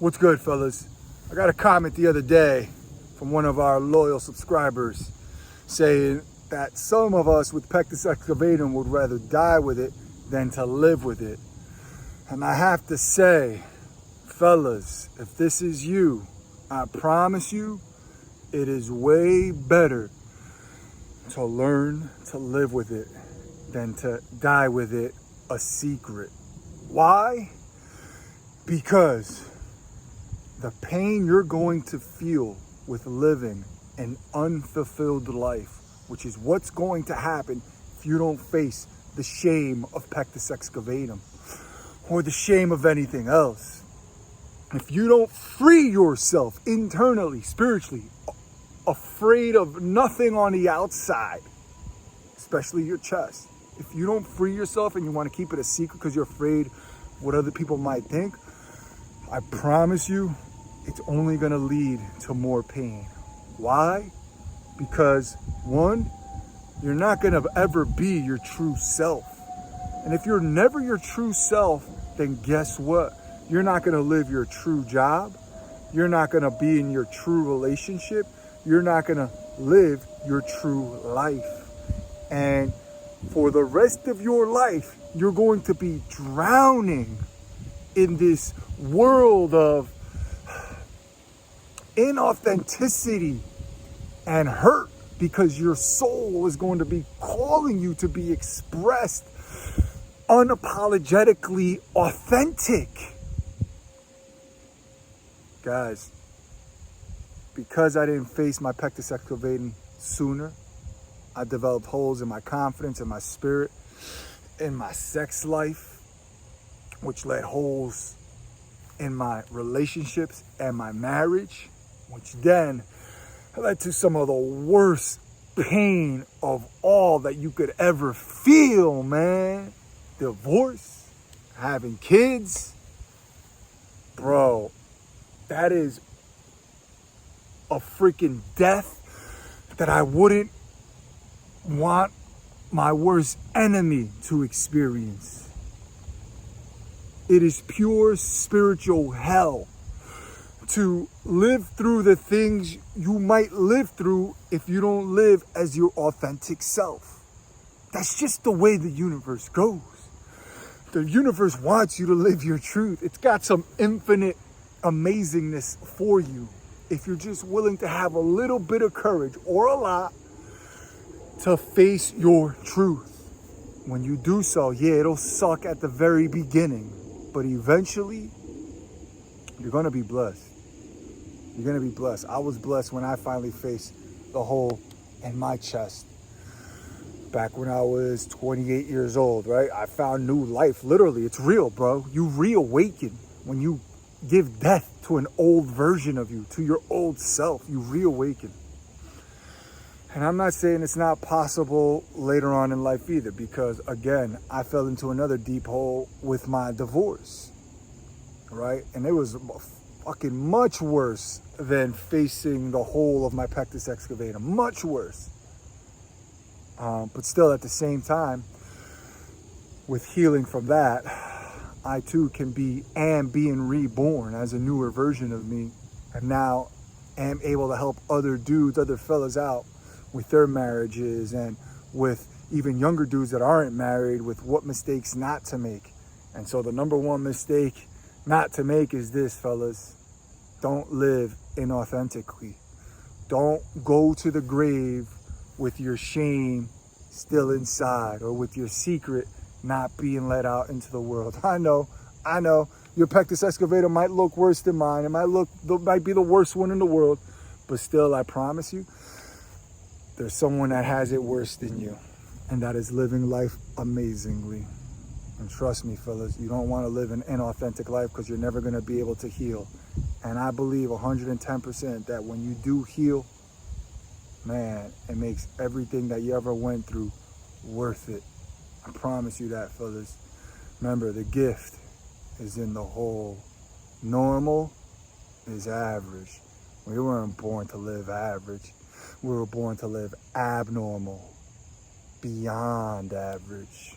What's good, fellas? I got a comment the other day from one of our loyal subscribers saying that some of us with Pectus excavatum would rather die with it than to live with it. And I have to say, fellas, if this is you, I promise you, it is way better to learn to live with it than to die with it a secret. Why? Because the pain you're going to feel with living an unfulfilled life, which is what's going to happen if you don't face the shame of Pectus excavatum or the shame of anything else. If you don't free yourself internally, spiritually, afraid of nothing on the outside, especially your chest, if you don't free yourself and you want to keep it a secret because you're afraid what other people might think, I promise you, it's only going to lead to more pain. Why? Because one, you're not going to ever be your true self. And if you're never your true self, then guess what? You're not going to live your true job. You're not going to be in your true relationship. You're not going to live your true life. And for the rest of your life, you're going to be drowning in this world of inauthenticity and hurt because your soul is going to be calling you to be expressed unapologetically authentic. Guys, because I didn't face my Pectus excavatum sooner, I developed holes in my confidence, in my spirit, in my sex life, which led holes in my relationships and my marriage, which then led to some of the worst pain of all that you could ever feel, man. Divorce, having kids. Bro, that is a freaking death that I wouldn't want my worst enemy to experience. It is pure spiritual hell to live through the things you might live through if you don't live as your authentic self. That's just the way the universe goes. The universe wants you to live your truth. It's got some infinite amazingness for you if you're just willing to have a little bit of courage or a lot to face your truth. When you do so, yeah, it'll suck at the very beginning, but eventually you're going to be blessed. You're going to be blessed. I was blessed when I finally faced the hole in my chest. Back when I was 28 years old, right? I found new life. Literally, it's real, bro. You reawaken when you give death to an old version of you, to your old self. You reawaken. And I'm not saying it's not possible later on in life either, because again, I fell into another deep hole with my divorce, right? And it was fucking much worse than facing the whole of my Pectus excavatum, much worse. But still at the same time, with healing from that, I too am being reborn as a newer version of me. And now am able to help other dudes, other fellas out with their marriages and with even younger dudes that aren't married with what mistakes not to make. And so the number one mistake not to make is this, fellas. Don't live inauthentically. Don't go to the grave with your shame still inside or with your secret not being let out into the world. I know, your Pectus excavatum might look worse than mine. It might be the worst one in the world, but still, I promise you, there's someone that has it worse than you, and that is living life amazingly. And trust me, fellas, you don't want to live an inauthentic life because you're never going to be able to heal. And I believe 110% that when you do heal, man, it makes everything that you ever went through worth it. I promise you that, fellas. Remember, the gift is in the whole. Normal is average. We weren't born to live average. We were born to live abnormal, beyond average.